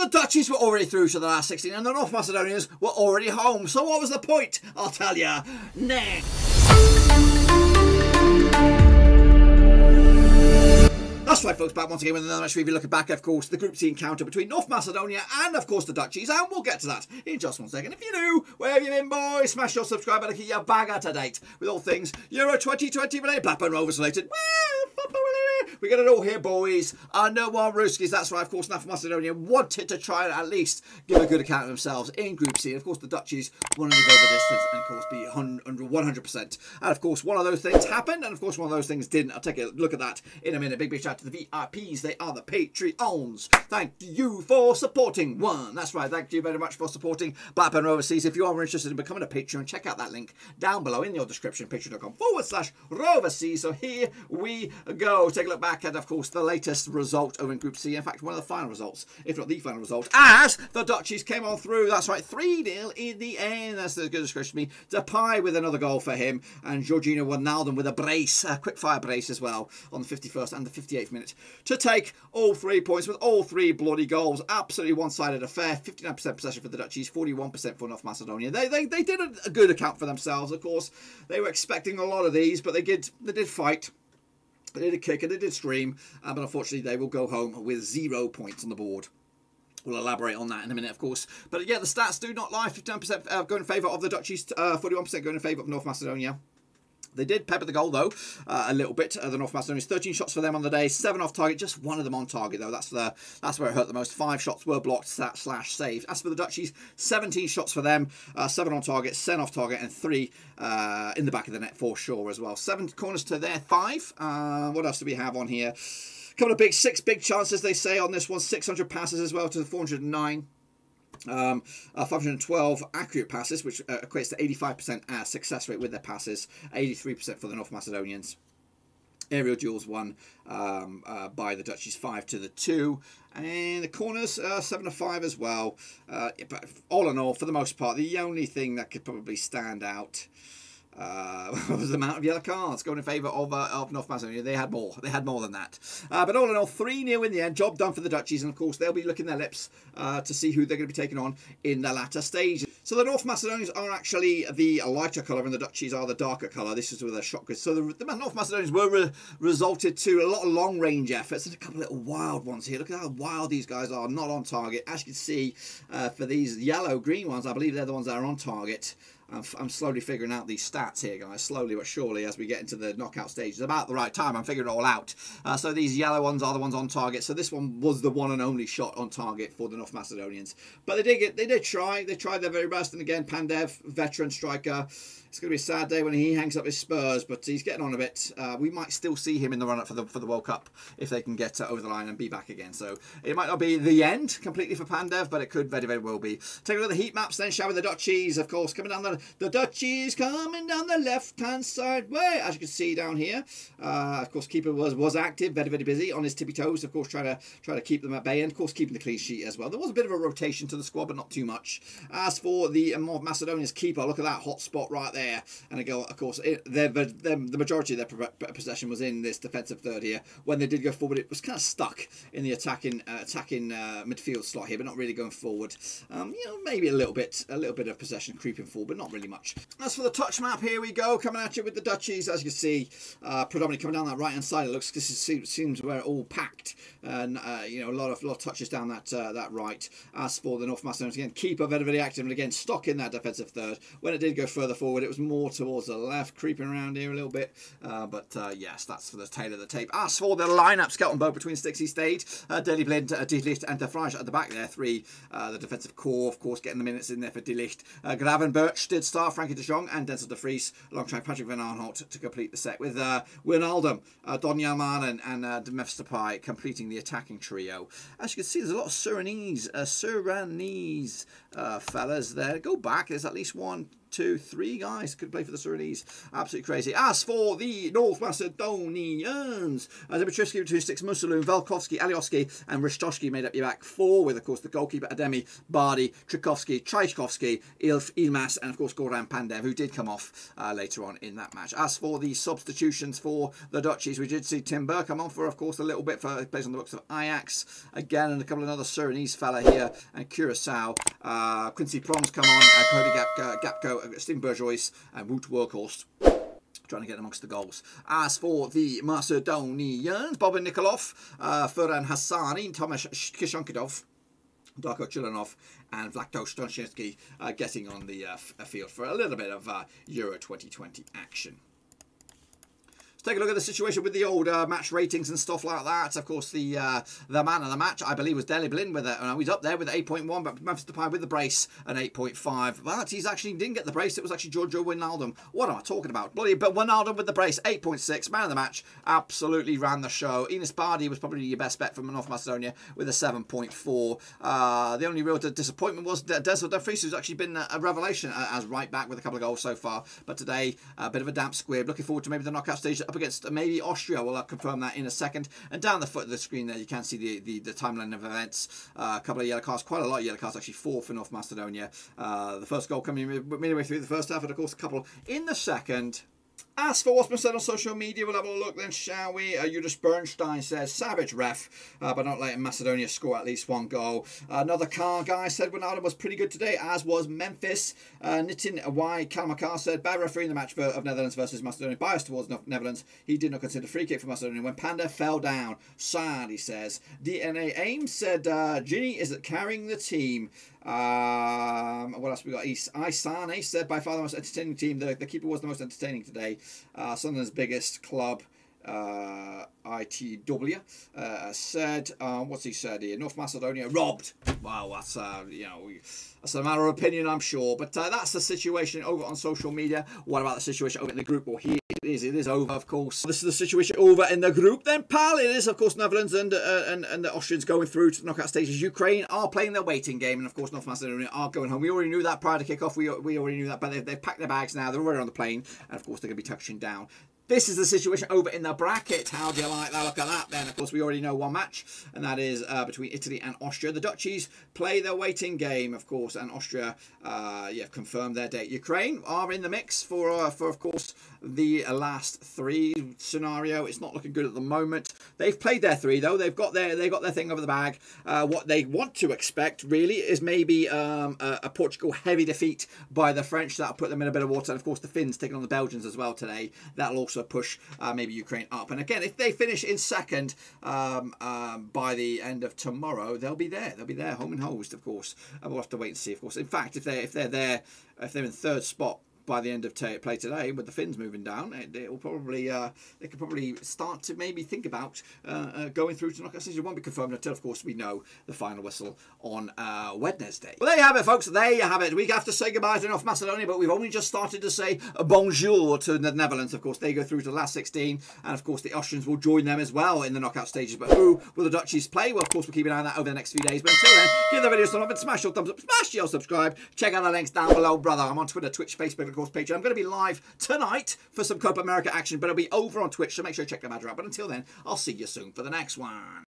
the Duchies were already through to the last 16 and the North Macedonians were already home. So what was the point? I'll tell you next. That's right, folks, back once again with another match review, looking back, of course, the Group C encounter between North Macedonia and, of course, the Duchies, and we'll get to that in just one second. If you're new, where have you been, boys? Smash your subscribe button to keep your bag out to date with all things Euro 2020 related, Blackburn Rovers related, football related. We got it all here, boys. No more Ruskies. That's right, of course, North Macedonia wanted to try and at least give a good account of themselves in Group C. Of course, the Duchies wanted to go the distance and, of course, be 100%. And, of course, one of those things happened, and, of course, one of those things didn't. I'll take a look at that in a minute. Big shout out to the VIPs. They are the Patreons. Thank you for supporting one. That's right. Thank you very much for supporting Blackburn Overseas. If you are interested in becoming a Patreon, check out that link down below in your description, patreon.com/Roverseas. So here we go. Take a look back at, of course, the latest result over in Group C. In fact, one of the final results, if not the final result, as the Duchies came on through. That's right, 3-0 in the end. That's the good description to me. Depay with another goal for him, and Georgino Wijnaldum with a brace, a quick fire brace as well, on the 51st and the 58th minute to take all 3 points with all 3 bloody goals. Absolutely one-sided affair. 59% possession for the Duchies, 41% for North Macedonia. They did a good account for themselves. Of course, they were expecting a lot of these, but they did fight. They did kick and they did scream, but unfortunately they will go home with 0 points on the board. We'll elaborate on that in a minute, of course. But yeah, the stats do not lie. 59% going in favour of the Duchies, 41% going in favour of North Macedonia. They did pepper the goal, though, a little bit. The North Macedonians, 13 shots for them on the day, 7 off target, just 1 of them on target, though. That's where it hurt the most. 5 shots were blocked / saved. As for the Duchies, 17 shots for them, 7 on target, 7 off target, and 3 in the back of the net for sure as well. 7 corners to their 5. What else do we have on here? Couple of 6 big chances, they say, on this one. 600 passes as well to 409. 512 accurate passes, which equates to 85% success rate with their passes, 83% for the North Macedonians. Aerial duels won by the Duchies 5-2, and the corners 7-5 as well. But all in all, for the most part, the only thing that could probably stand out was the amount of yellow cards going in favour of North Macedonia. They had more. They had more than that. But all in all, 3-0 in the end. Job done for the Duchies. And, of course, they'll be licking their lips to see who they're going to be taking on in the latter stage. So the North Macedonians are actually the lighter colour and the Duchies are the darker colour. This is with their shot grids. So the North Macedonians were resulted to a lot of long-range efforts and a couple of little wild ones here. Look at how wild these guys are, not on target. As you can see, for these yellow-green ones, I believe they're the ones that are on target. I'm slowly figuring out these stats here, guys, slowly but surely as we get into the knockout stages. About the right time, I'm figuring it all out. So these yellow ones are the ones on target. So this one was the one and only shot on target for the North Macedonians. But they did try. They tried their very best. And again, Pandev, veteran striker. It's going to be a sad day when he hangs up his spurs, but he's getting on a bit. We might still see him in the run-up for the World Cup if they can get over the line and be back again. So it might not be the end completely for Pandev, but it could very, very well be. Take a look at the heat maps then, shall we? The Duchies, of course, coming down the Duchies coming down the left-hand side way, as you can see down here. Of course, keeper was active, very, very busy on his tippy toes. Of course, trying to keep them at bay, and of course, keeping the clean sheet as well. There was a bit of a rotation to the squad, but not too much. As for the Macedonians keeper, look at that hot spot right there. And again, of course, the majority of their possession was in this defensive third here. When they did go forward, it was kind of stuck in the attacking midfield slot here, but not really going forward. Maybe a little bit of possession creeping forward, but not really much. As for the touch map, here we go, coming at you with the Duchies. As you can see, predominantly coming down that right hand side. It looks, this seems where it all packed, and a lot of touches down that right. As for the North Macedonians, again, keeper very, very active, and again stuck in that defensive third. When it did go further forward, it was more towards the left, creeping around here a little bit. Yes, that's for the tail of the tape. As for the lineup, Skeltonberg between Stixie stayed, Deli Blind, De Ligt, and De Vrij at the back there. 3, the defensive core, of course, getting the minutes in there for De Ligt. Gravenberch did start, Frankie de Jong, and Denzel de Vries alongside Patrick Van Aanholt to complete the set, with Wijnaldum, Don Jalman, and Demefs Depay completing the attacking trio. As you can see, there's a lot of Surinese fellas there. Go back, there's at least 1, 2, 3 guys could play for the Surinese. Absolutely crazy. As for the North Macedonians, Dimitrovsky, 2-6, Mussolini, Velkovsky, Alioski, and Rishtoshki made up your back 4, with, of course, the goalkeeper Ademi, Bardi, Trikovsky, Trajkovsky, Ilmas, and, of course, Goran Pandev, who did come off later on in that match. As for the substitutions for the Dutchies, we did see Tim Burr come on for, of course, a little bit for plays on the books of Ajax again, and a couple of other Surinese fella here, and Curaçao. Quincy Proms come on, Cody Gapko, Stephen Bourgeois, and Wout Workhorst, trying to get amongst the goals. As for the Macedonians, Boban Nikolov, Ferhan Hassani, Tomasz Kishonkidov, Darko Chilanov, and Vlacho Stonczynski getting on the field for a little bit of Euro 2020 action. Let's take a look at the situation with the old match ratings and stuff like that. Of course, the man of the match, I believe, was Dele Blin with it. He's up there with 8.1, but Memphis Depay with the brace an 8.5. But he's actually didn't get the brace. It was actually Giorgio Wijnaldum. What am I talking about? Bloody, but Wijnaldum with the brace, 8.6. Man of the match, absolutely ran the show. Enes Bardi was probably your best bet from North Macedonia with a 7.4. The only real disappointment was Desmond Dumfries, who's actually been a revelation as right back with a couple of goals so far. But today, a bit of a damp squib. Looking forward to maybe the knockout stage up against maybe Austria. We'll confirm that in a second. And down the foot of the screen there, you can see the timeline of events. A couple of yellow cards, quite a lot of yellow cards, actually 4 for North Macedonia. The first goal coming midway through the first half, and of course a couple in the second. As for what's been said on social media, we'll have a look then, shall we? Judith Bernstein says, savage ref, but not letting Macedonia score at least 1 goal. Another car guy said Wijnaldum was pretty good today, as was Memphis. Nitin Y. Kalmakar said, bad referee in the match of Netherlands versus Macedonia, biased towards Netherlands. He did not consider free kick for Macedonia when Panda fell down. Sad, he says. DNA Ames said, Ginny is carrying the team. What else we got? Isane said, by far the most entertaining team. The keeper was the most entertaining today. Sunderland's biggest club, ITW, said, what's he said here? North Macedonia robbed. Wow, that's that's a matter of opinion, I'm sure. But that's the situation over on social media. What about the situation over in the group? Well, here it is over, of course. This is the situation over in the group. Then, pal, it is, of course, Netherlands and the Austrians going through to the knockout stages. Ukraine are playing their waiting game, and of course, North Macedonia are going home. We already knew that prior to kickoff. We already knew that, but they've packed their bags now. They're already on the plane, and of course, they're going to be touching down. This is the situation over in the bracket. How do you like that? Look at that then. Of course, we already know one match, and that is between Italy and Austria. The Dutchies play their waiting game, of course, and Austria, confirmed their date. Ukraine are in the mix for of course, the last 3 scenario. It's not looking good at the moment. They've played their 3, though. They've got their thing over the bag. What they want to expect, really, is maybe a Portugal heavy defeat by the French. That'll put them in a bit of water. And, of course, the Finns taking on the Belgians as well today. That'll also push maybe Ukraine up. And again, if they finish in second by the end of tomorrow, they'll be there. They'll be there, home and hosed, of course. And we'll have to wait and see, of course. In fact, if they're in 3rd spot by the end of play today, with the Finns moving down, it will probably they could probably start to maybe think about going through to knockout stage. It won't be confirmed until, of course, we know the final whistle on Wednesday. Well, there you have it, folks. There you have it. We have to say goodbye to North Macedonia, but we've only just started to say bonjour to the Netherlands. Of course, they go through to the last 16, and of course, the Austrians will join them as well in the knockout stages. But who will the Dutchies play? Well, of course, we'll keep an eye on that over the next few days. But until then, give the video some love and smash your thumbs up, smash your subscribe. Check out the links down below, brother. I'm on Twitter, Twitch, Facebook, and of course, Patreon. I'm going to be live tonight for some Copa America action, but it'll be over on Twitch, so make sure you check them out. But until then, I'll see you soon for the next one.